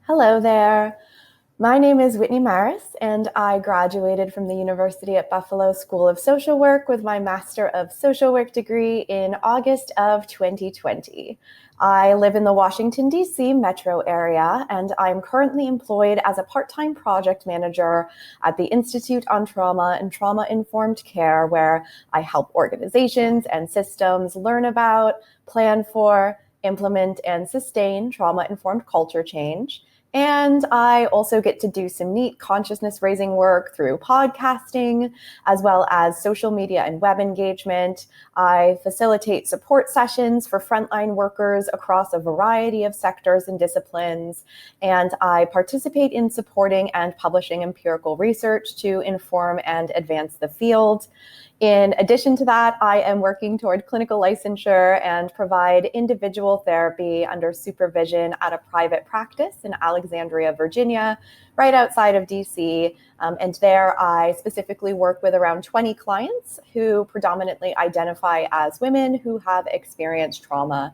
Hello there. My name is Whitney Marris, and I graduated from the University at Buffalo School of Social Work with my Master of Social Work degree in August of 2020. I live in the Washington, D.C. metro area, and I'm currently employed as a part-time project manager at the Institute on Trauma and Trauma-Informed Care, where I help organizations and systems learn about, plan for, implement, and sustain trauma-informed culture change. And I also get to do some neat consciousness raising work through podcasting, as well as social media and web engagement. I facilitate support sessions for frontline workers across a variety of sectors and disciplines. And I participate in supporting and publishing empirical research to inform and advance the field. In addition to that, I am working toward clinical licensure and provide individual therapy under supervision at a private practice in Alexandria, Virginia, right outside of DC. And there I specifically work with around 20 clients who predominantly identify as women who have experienced trauma.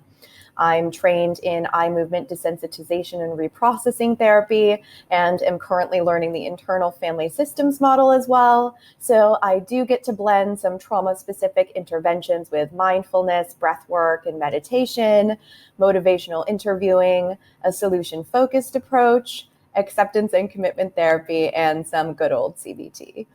I'm trained in eye movement desensitization and reprocessing therapy, and am currently learning the internal family systems model as well. So I do get to blend some trauma-specific interventions with mindfulness, breath work, and meditation, motivational interviewing, a solution-focused approach, acceptance and commitment therapy, and some good old CBT.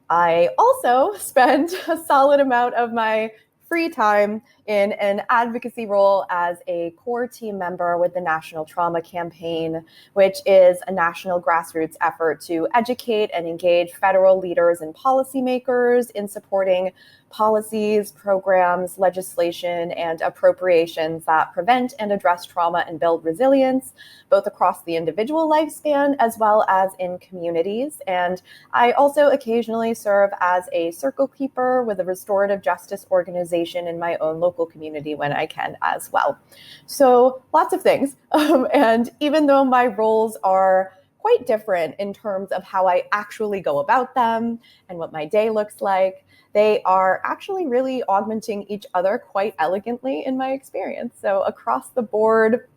I also spend a solid amount of my free time in an advocacy role as a core team member with the National Trauma Campaign, which is a national grassroots effort to educate and engage federal leaders and policymakers in supporting policies, programs, legislation, and appropriations that prevent and address trauma and build resilience, both across the individual lifespan as well as in communities. And I also occasionally serve as a circle keeper with a restorative justice organization in my own local community when I can as well. So lots of things. And even though my roles are quite different in terms of how I actually go about them and what my day looks like, they are actually really augmenting each other quite elegantly in my experience. So across the board,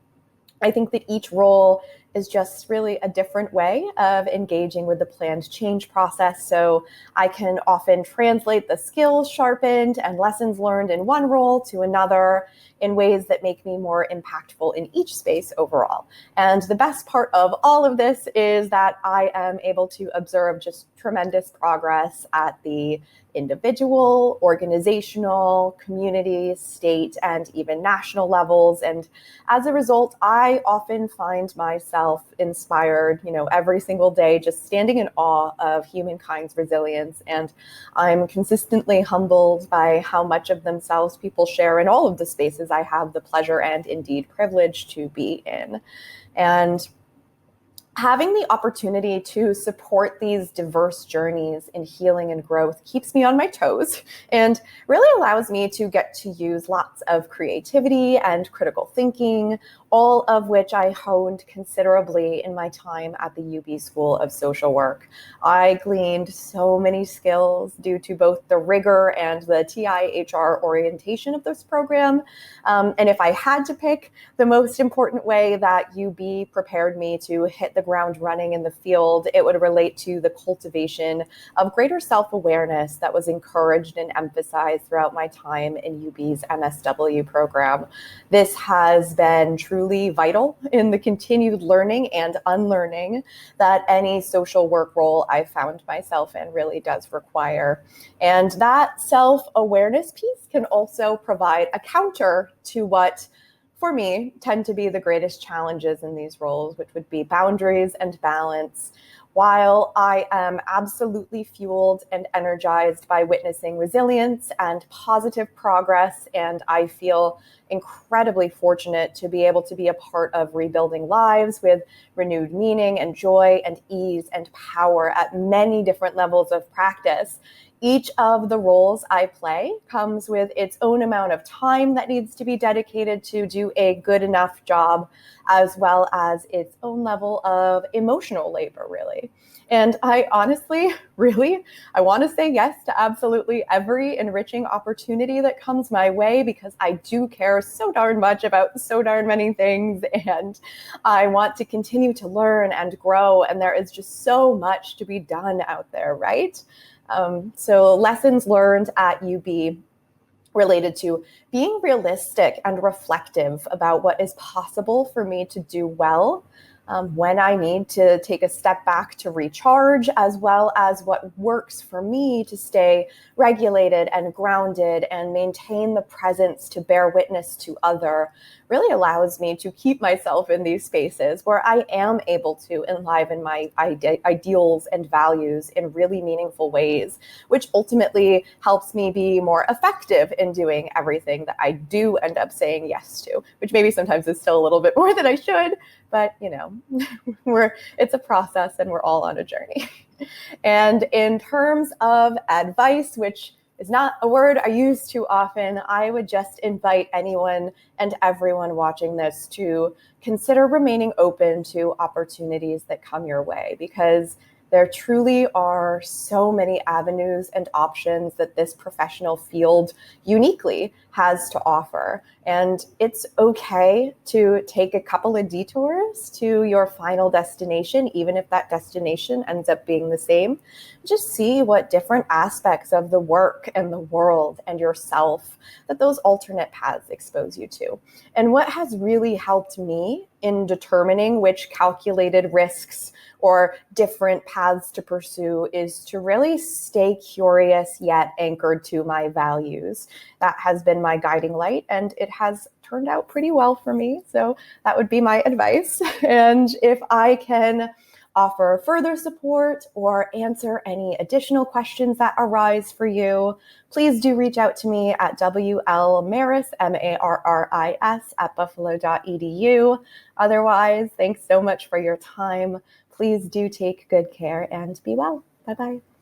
I think that each role is just really a different way of engaging with the planned change process. So I can often translate the skills sharpened and lessons learned in one role to another in ways that make me more impactful in each space overall. And the best part of all of this is that I am able to observe just tremendous progress at the individual, organizational, community, state, and even national levels. And as a result, I often find myself inspired, every single day, just standing in awe of humankind's resilience. And I'm consistently humbled by how much of themselves people share in all of the spaces I have the pleasure and indeed privilege to be in. And having the opportunity to support these diverse journeys in healing and growth keeps me on my toes and really allows me to get to use lots of creativity and critical thinking, all of which I honed considerably in my time at the UB School of Social Work. I gleaned so many skills due to both the rigor and the TIHR orientation of this program. And if I had to pick the most important way that UB prepared me to hit the ground running in the field, it would relate to the cultivation of greater self-awareness that was encouraged and emphasized throughout my time in UB's MSW program. This has been truly vital in the continued learning and unlearning that any social work role I've found myself in really does require. And that self-awareness piece can also provide a counter to what, for me, tend to be the greatest challenges in these roles, which would be boundaries and balance. While I am absolutely fueled and energized by witnessing resilience and positive progress, and I feel incredibly fortunate to be able to be a part of rebuilding lives with renewed meaning and joy and ease and power at many different levels of practice, Each of the roles I play comes with its own amount of time that needs to be dedicated to do a good enough job, as well as its own level of emotional labor, really. And I honestly, really, I want to say yes to absolutely every enriching opportunity that comes my way, because I do care so darn much about so darn many things, and I want to continue to learn and grow, and there is just so much to be done out there, right? So lessons learned at UB related to being realistic and reflective about what is possible for me to do well, when I need to take a step back to recharge, as well as what works for me to stay regulated and grounded and maintain the presence to bear witness to other, really allows me to keep myself in these spaces where I am able to enliven my ideals and values in really meaningful ways, which ultimately helps me be more effective in doing everything that I do end up saying yes to, which maybe sometimes is still a little bit more than I should, but it's a process and we're all on a journey. And in terms of advice, which is not a word I use too often, I would just invite anyone and everyone watching this to consider remaining open to opportunities that come your way, because there truly are so many avenues and options that this professional field uniquely has to offer. And it's okay to take a couple of detours to your final destination, even if that destination ends up being the same. Just see what different aspects of the work and the world and yourself that those alternate paths expose you to. And what has really helped me in determining which calculated risks or different paths to pursue is to really stay curious yet anchored to my values. That has been my guiding light, and it has turned out pretty well for me. So that would be my advice. And if I can offer further support or answer any additional questions that arise for you, please do reach out to me at WLMarris, MARRIS, @buffalo.edu. Otherwise, thanks so much for your time. Please do take good care and be well. Bye-bye.